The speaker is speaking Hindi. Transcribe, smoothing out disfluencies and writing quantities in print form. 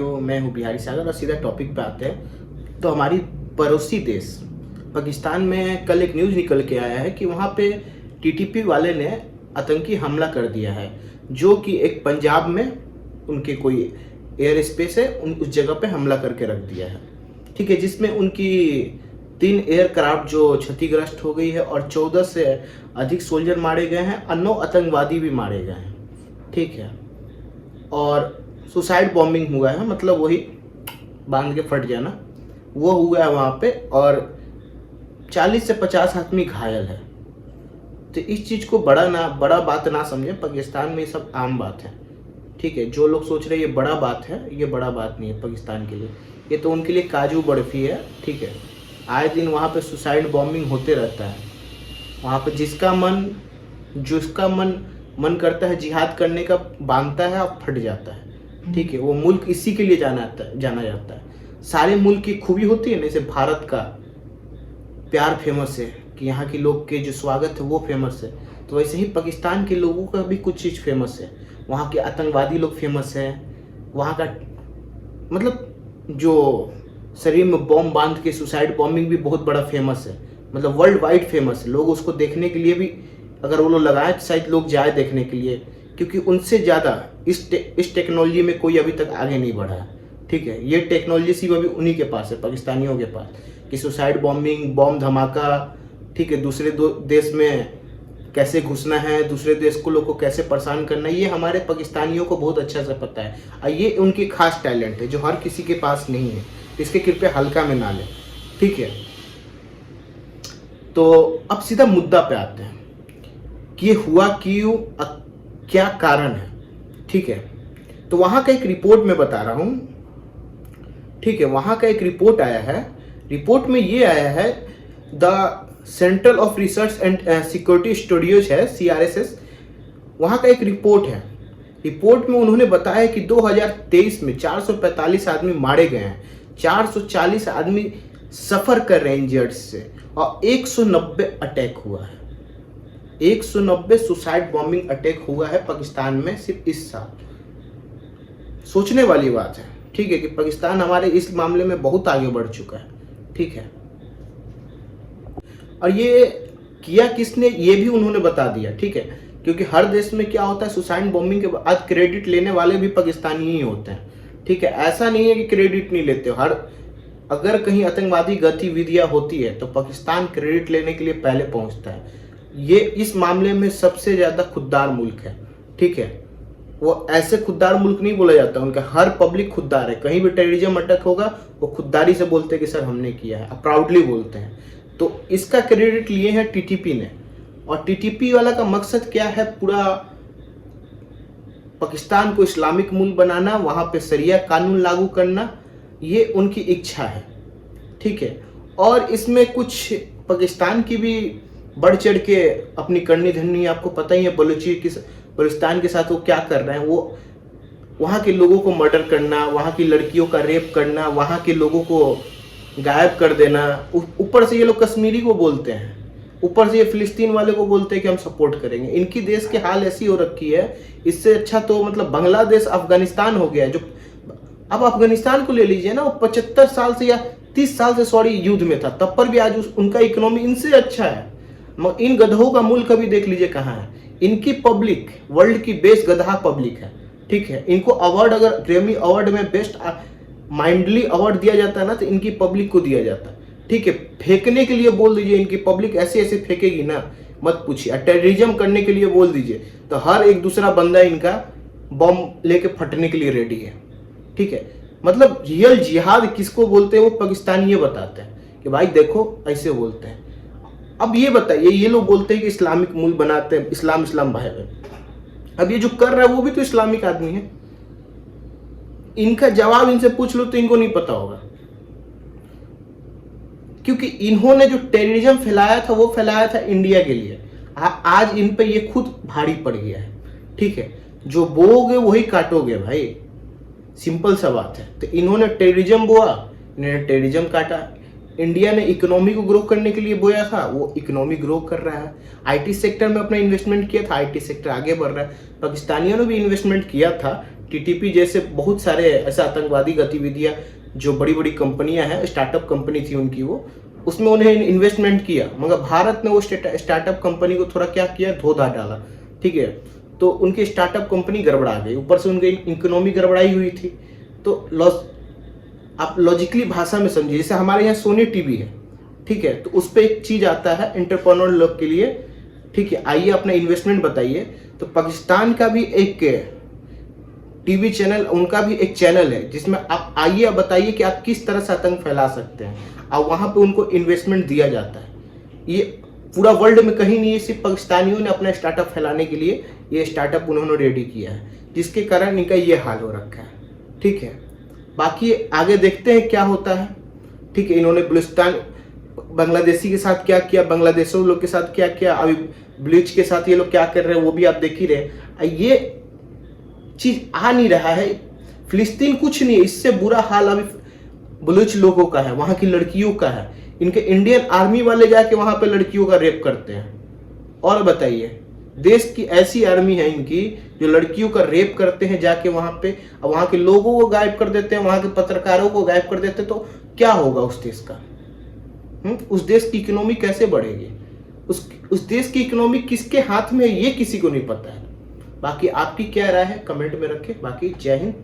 तो मैं हूँ बिहारी सागर और सीधा टॉपिक पे आते हैं। तो हमारी पड़ोसी देश पाकिस्तान में कल एक न्यूज़ निकल के आया है कि वहाँ पे टीटीपी वाले ने आतंकी हमला कर दिया है, जो कि एक पंजाब में उनके कोई एयर स्पेस है, उस जगह पे हमला करके रख दिया है। ठीक है, जिसमें उनकी 3 एयरक्राफ्ट जो क्षतिग्रस्त हो गई है और 14 से अधिक सोल्जर मारे गए हैं और 9 आतंकवादी भी मारे गए हैं। ठीक है, और सुसाइड बॉम्बिंग हुआ है, मतलब वही बांध के फट जाना, वो हुआ है वहाँ पे, और 40 से 50 आदमी घायल है। तो इस चीज़ को बड़ा बात ना समझे, पाकिस्तान में ये सब आम बात है। ठीक है, जो लोग सोच रहे हैं ये बड़ा बात है, ये बड़ा बात नहीं है पाकिस्तान के लिए, ये तो उनके लिए काजू बर्फी है। ठीक है, आए दिन वहाँ पे सुसाइड बॉम्बिंग होते रहता है। वहाँ पे जिसका मन करता है जिहाद करने का, बांधता है और फट जाता है। ठीक है, वो मुल्क इसी के लिए जाना जाता है। सारे मुल्क की खूबी होती है, जैसे भारत का प्यार फेमस है कि यहाँ के लोग के जो स्वागत है वो फेमस है, तो वैसे ही पाकिस्तान के लोगों का भी कुछ चीज़ फेमस है। वहाँ के आतंकवादी लोग फेमस है, वहाँ का मतलब जो शरीर में बॉम्ब बांध के सुसाइड बॉम्बिंग भी बहुत बड़ा फेमस है, मतलब वर्ल्ड वाइड फेमस है। लोग उसको देखने के लिए भी, अगर वो लोग लगाए तो शायद लोग जाए देखने के लिए, क्योंकि उनसे ज़्यादा इस टेक्नोलॉजी में कोई अभी तक आगे नहीं बढ़ा है। ठीक है, ये टेक्नोलॉजी सिर्फ अभी उन्हीं के पास है, पाकिस्तानियों के पास, कि सुसाइड बॉम्बिंग, बॉम्ब धमाका, ठीक है, दूसरे देश में कैसे घुसना है, दूसरे देश को लोग को कैसे परेशान करना है, ये हमारे पाकिस्तानियों को बहुत अच्छा से पता है। और ये उनकी खास टैलेंट है जो हर किसी के पास नहीं है, इसके कृपया हल्का में ना लें। ठीक है, तो अब सीधा मुद्दा पे आते हैं कि ये हुआ क्यों, क्या कारण है। ठीक है, तो वहाँ का एक रिपोर्ट मैं बता रहा हूँ। ठीक है, वहाँ का एक रिपोर्ट आया है। रिपोर्ट में ये आया है, the central of research and security studios है, CRSS, वहाँ का एक रिपोर्ट है। रिपोर्ट में उन्होंने बताया कि 2023 में 445 आदमी मारे गए हैं, 440 आदमी सफ़र कर रहे हैं इंजर्ड से, और 190 अटैक हुआ है। 190 सुसाइड बॉम्बिंग अटैक हुआ है पाकिस्तान में सिर्फ इस साल। सोचने वाली बात है। ठीक है, कि पाकिस्तान हमारे इस मामले में बहुत आगे बढ़ चुका है। ठीक है, और ये किया किसने, ये भी उन्होंने बता दिया। ठीक है, क्योंकि हर देश में क्या होता है, सुसाइड बॉम्बिंग के बाद क्रेडिट लेने वाले भी पाकिस्तानी ही होते हैं। ठीक है, ऐसा नहीं है कि क्रेडिट नहीं लेते। अगर कहीं आतंकवादी गतिविधियां होती है तो पाकिस्तान क्रेडिट लेने के लिए पहले पहुंचता है। ये इस मामले में सबसे ज़्यादा खुददार मुल्क है। ठीक है, वो ऐसे खुददार मुल्क नहीं बोला जाता, उनका हर पब्लिक खुददार है। कहीं भी टेररिज्म अटैक होगा वो खुददारी से बोलते हैं कि सर हमने किया है, प्राउडली बोलते हैं। तो इसका क्रेडिट लिए हैं टीटीपी ने, और टीटीपी वाला का मकसद क्या है, पूरा पाकिस्तान को इस्लामिक मुल्क बनाना, वहाँ पे शरिया कानून लागू करना, ये उनकी इच्छा है। ठीक है, और इसमें कुछ पाकिस्तान की भी बढ़ चढ़ के अपनी करनी धरनी, आपको पता ही है बलूचिस्तान के साथ वो क्या कर रहे हैं। वो वहाँ के लोगों को मर्डर करना, वहाँ की लड़कियों का रेप करना, वहाँ के लोगों को गायब कर देना। ऊपर से ये लोग कश्मीरी को बोलते हैं, ऊपर से ये फिलिस्तीन वाले को बोलते हैं कि हम सपोर्ट करेंगे। इनकी देश की हाल ऐसी हो रखी है, इससे अच्छा तो मतलब बांग्लादेश अफगानिस्तान हो गया है। जो अब अफगानिस्तान को ले लीजिए ना, वो 75 साल से या 30 साल से युद्ध में था, तब पर भी आज उनका इकोनॉमी इनसे अच्छा है। इन गधों का मुल्क अभी देख लीजिए कहाँ है। इनकी पब्लिक वर्ल्ड की बेस्ट गधा पब्लिक है। ठीक है, इनको अवार्ड, अगर ग्रैमी अवार्ड में बेस्ट माइंडली अवार्ड दिया जाता है ना, तो इनकी पब्लिक को दिया जाता है। ठीक है, फेंकने के लिए बोल दीजिए, इनकी पब्लिक ऐसे ऐसे फेंकेगी ना, मत पूछिए। टेररिज्म करने के लिए बोल दीजिए तो हर एक दूसरा बंदा इनका बम लेके फटने के लिए रेडी है। ठीक है, मतलब रियल जिहाद किसको बोलते हैं वो पाकिस्तानी ये बताते हैं कि भाई देखो ऐसे बोलते हैं। अब ये बताइए, ये लोग बोलते हैं कि इस्लामिक मुल्क बनाते हैं, इस्लाम भाई बहन। अब ये जो कर रहा है वो भी तो इस्लामिक आदमी है। इनका जवाब इनसे पूछ लो तो इनको नहीं पता होगा, क्योंकि इन्होंने जो टेररिज्म फैलाया था वो फैलाया था इंडिया के लिए। आज इन पे ये खुद भारी पड़ गया है। ठीक है, जो बोओगे वही काटोगे भाई, सिंपल सा बात है। तो इन्होंने टेररिज्म बोआ, इन्होंने टेररिज्म काटा। इंडिया ने इकोनॉमी को ग्रो करने के लिए बोया था, वो इकोनॉमी ग्रो कर रहा है। आईटी सेक्टर में अपना इन्वेस्टमेंट किया था, आईटी सेक्टर आगे बढ़ रहा है। पाकिस्तानियों ने भी इन्वेस्टमेंट किया था, टीटीपी जैसे बहुत सारे ऐसे आतंकवादी गतिविधियां जो बड़ी बड़ी कंपनियां हैं, स्टार्टअप कंपनी थी उनकी, वो उसमें उन्हें इन्वेस्टमेंट किया, मगर भारत ने वो स्टार्टअप कंपनी को थोड़ा क्या किया, धो धा डाला। ठीक है, तो उनकी स्टार्टअप कंपनी गड़बड़ा गई, ऊपर से उनकी इकोनॉमी गड़बड़ाई हुई थी। तो आप लॉजिकली भाषा में समझिए, जैसे हमारे यहाँ सोनी टीवी है, ठीक है, तो उस पर एक चीज आता है एंटरप्रेन्योर लोग के लिए, ठीक है, आइए अपना इन्वेस्टमेंट बताइए। तो पाकिस्तान का भी एक टीवी चैनल, उनका भी एक चैनल है जिसमें आप आइए, आप बताइए कि आप किस तरह से आतंक फैला सकते हैं, और वहां पे उनको इन्वेस्टमेंट दिया जाता है। ये पूरा वर्ल्ड में कहीं नहीं है, सिर्फ पाकिस्तानियों ने अपना स्टार्टअप फैलाने के लिए ये स्टार्टअप उन्होंने रेडी किया है, जिसके कारण इनका ये हाल हो रखा है। ठीक है, बाकी आगे देखते हैं क्या होता है। ठीक है, इन्होंने बलूचिस्तान बांग्लादेशी के साथ क्या किया, बांग्लादेशी लोग के साथ क्या किया, अभी ब्लीच के साथ ये लोग क्या कर रहे हैं वो भी आप देख ही रहे। ये चीज आ नहीं रहा है, फिलिस्तीन कुछ नहीं है, इससे बुरा हाल अभी बलूच लोगों का है, वहां की लड़कियों का है। इनके इंडियन आर्मी वाले जाके वहां पे लड़कियों का रेप करते हैं। और बताइए, देश की ऐसी आर्मी है इनकी जो लड़कियों का रेप करते हैं जाके वहां पे, और वहां के लोगों को गायब कर देते हैं, वहां के पत्रकारों को गायब कर देते हैं। तो क्या होगा उस देश का? उस देश की इकोनॉमी कैसे बढ़ेगी? उस देश की इकोनॉमी किसके हाथ में है ये किसी को नहीं पता है। बाकी आपकी क्या राय है कमेंट में रखें। बाकी जय हिंद।